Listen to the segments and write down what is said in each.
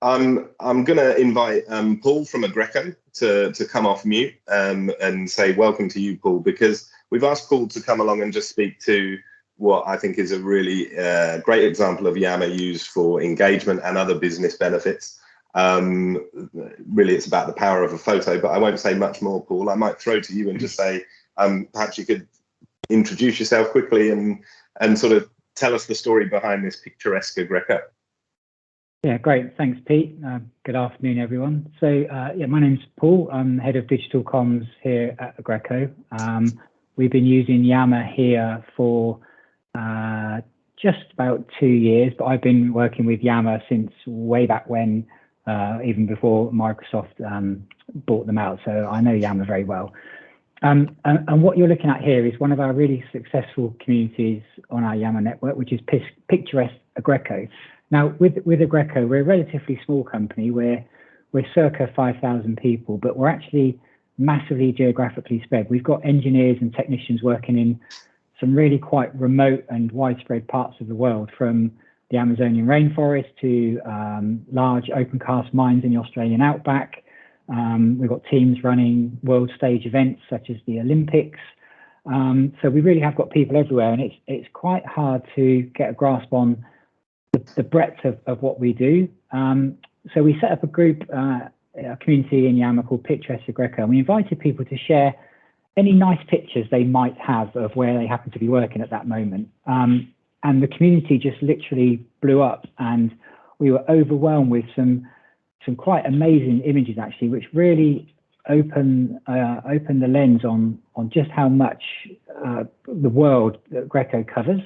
I'm going to invite Paul from Aggreko to come off mute and say welcome to you, Paul, because we've asked Paul to come along and just speak to what I think is a really great example of Yammer used for engagement and other business benefits. Really, it's about the power of a photo, but I won't say much more, Paul. I might throw to you and just say, perhaps you could introduce yourself quickly and sort of tell us the story behind this picturesque Aggreko. Yeah, great. Thanks, Pete. Good afternoon, everyone. So, yeah, my name's Paul. I'm head of digital comms here at Aggreko. We've been using Yammer here for just about 2 years, but I've been working with Yammer since way back when, even before Microsoft bought them out. So I know Yammer very well. And what you're looking at here is one of our really successful communities on our Yammer network, which is picturesque Aggreko. Now, with Aggreko, we're a relatively small company. We're circa 5,000 people, but we're actually massively geographically spread. We've got engineers and technicians working in some really quite remote and widespread parts of the world, from the Amazonian rainforest to large open cast mines in the Australian outback. We've got teams running world stage events such as the Olympics. So we really have got people everywhere, and it's quite hard to get a grasp on the breadth of what we do. So we set up a group, a community in Yammer called Picturesque Aggreko, and we invited people to share any nice pictures they might have of where they happen to be working at that moment. And the community just literally blew up, and we were overwhelmed with some quite amazing images, actually, which really open the lens on just how much the world that Aggreko covers.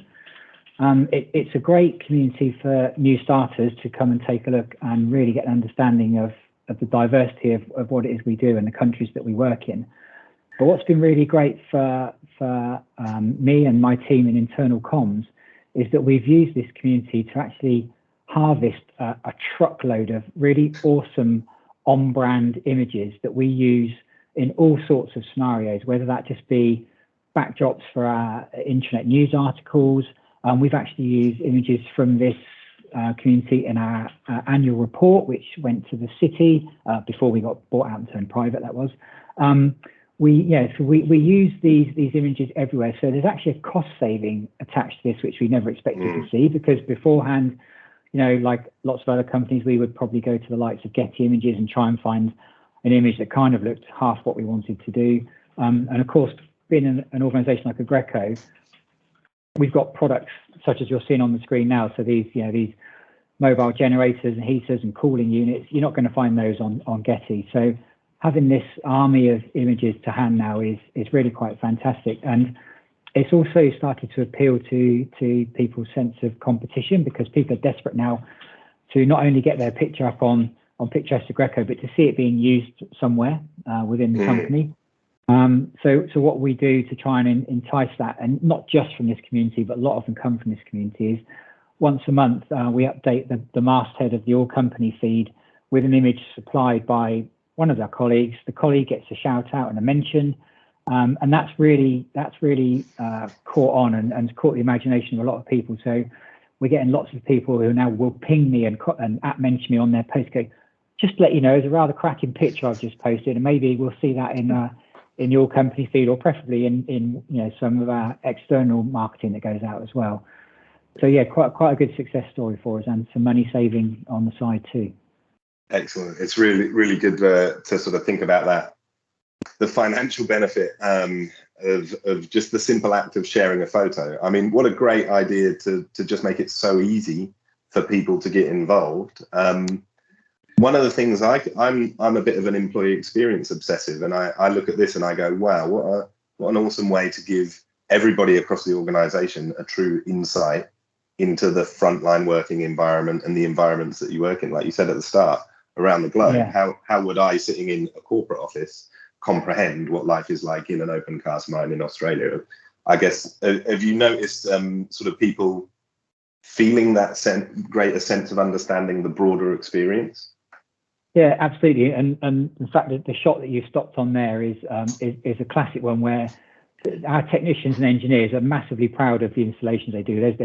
It's a great community for new starters to come and take a look and really get an understanding of the diversity of what it is we do and the countries that we work in. But what's been really great for me and my team in internal comms is that we've used this community to actually harvest a truckload of really awesome on-brand images that we use in all sorts of scenarios, whether that just be backdrops for our internet news articles. We've actually used images from this community in our annual report, which went to the city before we got bought out and turned private, that was. We use these images everywhere. So there's actually a cost saving attached to this, which we never expected to see, because beforehand, like lots of other companies, we would probably go to the likes of Getty Images and try and find an image that kind of looked half what we wanted to do. And of course, being an organization like Aggreko, we've got products such as you're seeing on the screen now. So these mobile generators and heaters and cooling units, you're not going to find those on Getty. So having this army of images to hand now is really quite fantastic. And it's also started to appeal to people's sense of competition, because people are desperate now to not only get their picture up on Picturesque Aggreko, but to see it being used somewhere within the company. So what we do to try and entice that, and not just from this community, but a lot of them come from this community, is once a month we update the masthead of the all company feed with an image supplied by one of our colleagues. The colleague gets a shout out and a mention, and that's really caught on and caught the imagination of a lot of people. So we're getting lots of people who now will ping me and at mention me on their post, go, just to let you know, it's a rather cracking picture I've just posted, and maybe we'll see that in your company feed, or preferably in some of our external marketing that goes out as well. So yeah, quite a good success story for us, and some money saving on the side too. Excellent. It's really good to sort of think about that, the financial benefit of just the simple act of sharing a photo. I mean, what a great idea to just make it so easy for people to get involved. One of the things I'm a bit of an employee experience obsessive, and I look at this and I go, wow, what an awesome way to give everybody across the organization a true insight into the frontline working environment and the environments that you work in. Like you said at the start, around the globe, how would I, sitting in a corporate office, comprehend what life is like in an open cast mine in Australia? I guess, have you noticed sort of people feeling that greater sense of understanding the broader experience? Yeah, absolutely. And in fact, the shot that you stopped on there is a classic one where our technicians and engineers are massively proud of the installations they do.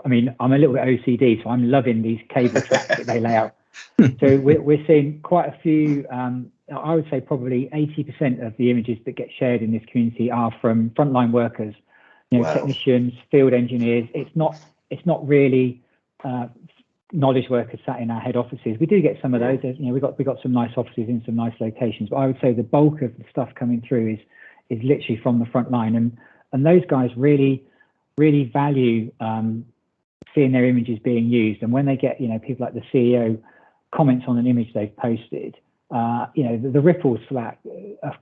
I mean, I'm a little bit OCD, so I'm loving these cable tracks that they lay out. So we're seeing quite a few. I would say probably 80% of the images that get shared in this community are from frontline workers, Wow. technicians, field engineers. It's not really knowledge workers sat in our head offices. We do get some of those. We got some nice offices in some nice locations, but I would say the bulk of the stuff coming through is literally from the front line, and those guys really value seeing their images being used. And when they get people like the CEO comments on an image they've posted, the ripples for that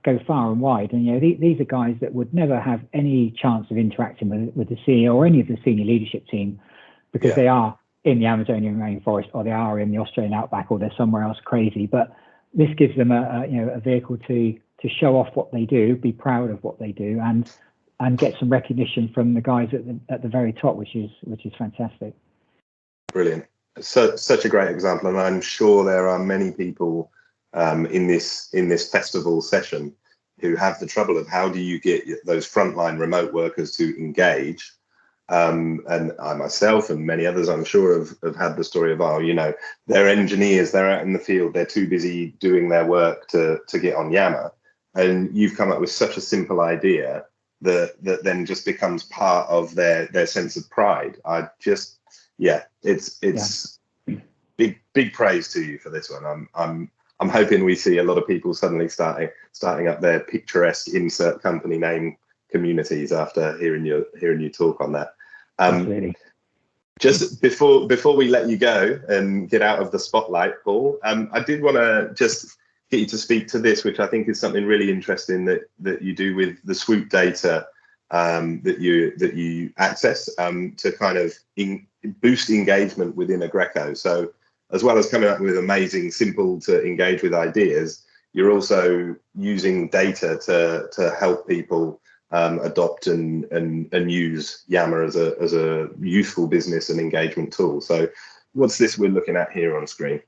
go far and wide. And these are guys that would never have any chance of interacting with the CEO or any of the senior leadership team, because they are in the Amazonian rainforest, or they are in the Australian outback, or they're somewhere else crazy. But this gives them a vehicle to show off what they do, be proud of what they do, and get some recognition from the guys at the very top, which is fantastic. Brilliant. So such a great example, and I'm sure there are many people in this festival session who have the trouble of how do you get those frontline remote workers to engage. And I myself and many others, I'm sure, have had the story of, they're engineers, they're out in the field, they're too busy doing their work to get on Yammer. And you've come up with such a simple idea that then just becomes part of their sense of pride. It's big praise to you for this one. I'm hoping we see a lot of people suddenly starting up their picturesque insert company name communities after hearing you talk on that. Absolutely. Just before we let you go and get out of the spotlight, Paul, I did want to just get you to speak to this, which I think is something really interesting that you do with the SWOOP data that you access to kind of boost engagement within Aggreko. So as well as coming up with amazing, simple to engage with ideas, you're also using data to help people adopt and use Yammer as a useful business and engagement tool. So what's this we're looking at here on screen?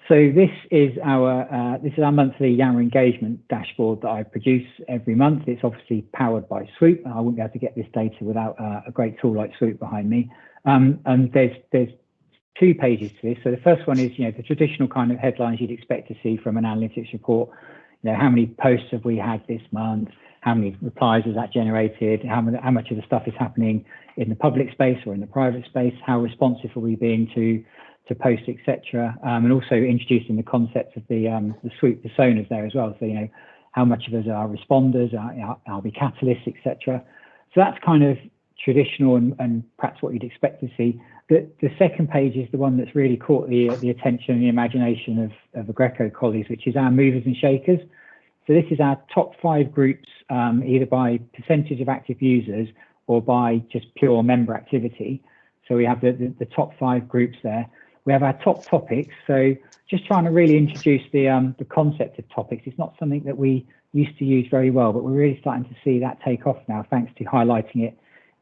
So this is our monthly Yammer engagement dashboard that I produce every month. It's obviously powered by SWOOP. I wouldn't be able to get this data without a great tool like SWOOP behind me. And there's 2 pages to this. So the first one is the traditional kind of headlines you'd expect to see from an analytics report. How many posts have we had this month? How many replies has that generated? How much of the stuff is happening in the public space or in the private space? How responsive are we being to posts, etc. And also introducing the concept of the SWOOP personas there as well. So how much of us are responders, are we catalysts, etc. So that's kind of traditional and perhaps what you'd expect to see. The second page is the one that's really caught the attention and the imagination of Aggreko colleagues, which is our movers and shakers. So this is our top 5 groups, either by percentage of active users or by just pure member activity. So we have the top 5 groups there. We have our top topics. So just trying to really introduce the concept of topics. It's not something that we used to use very well, but we're really starting to see that take off now, thanks to highlighting it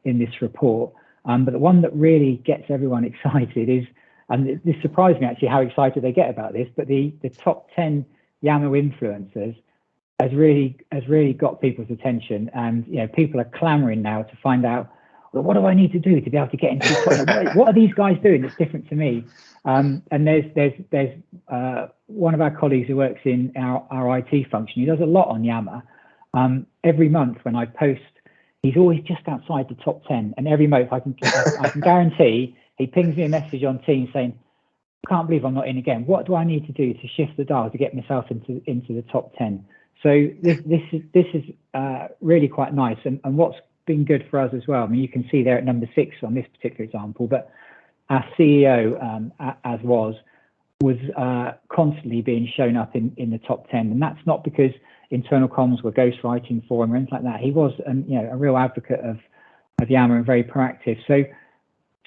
in this report. But the one that really gets everyone excited is, and this surprised me actually how excited they get about this, but the top 10 Yamo influencers has really got people's attention, and people are clamoring now to find out, well, what do I need to do to be able to get into what are these guys doing that's different to me? And there's one of our colleagues who works in our IT function. He does a lot on Yammer. Every month when I post, he's always just outside the top 10. And every month I can guarantee he pings me a message on Teams saying, I can't believe I'm not in again. What do I need to do to shift the dial to get myself into the top 10? So this is really quite nice. And what's been good for us as well, I mean, you can see there at number 6 on this particular example, but our CEO, was constantly being shown up in the top 10. And that's not because internal comms were ghostwriting for him or anything like that. He was a real advocate of Yammer and very proactive. So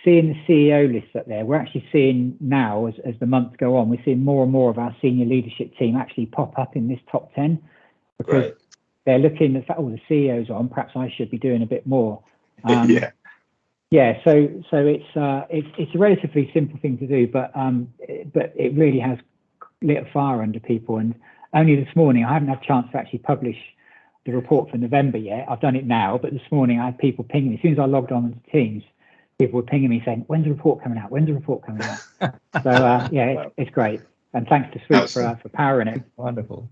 seeing the CEO list up there, we're actually seeing now as the months go on, we're seeing more and more of our senior leadership team actually pop up in this top 10 because they're looking at the fact, the CEO's on, perhaps I should be doing a bit more. So it's a relatively simple thing to do, but it really has lit a fire under people. And only this morning, I haven't had a chance to actually publish the report for November yet. I've done it now, but this morning I had people pinging me. As soon as I logged on to Teams, people were pinging me saying, when's the report coming out? When's the report coming out? So yeah, it's great. And thanks to SWOOP for powering it. Wonderful.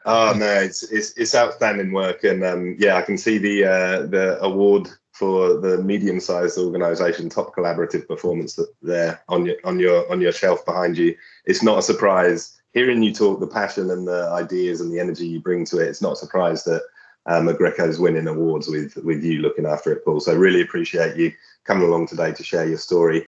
Oh no, it's outstanding work, and yeah, I can see the award for the medium-sized organisation top collaborative performance there on your shelf behind you. It's not a surprise hearing you talk, the passion and the ideas and the energy you bring to it. It's not a surprise that Aggreko's winning awards with you looking after it, Paul. So really appreciate you coming along today to share your story.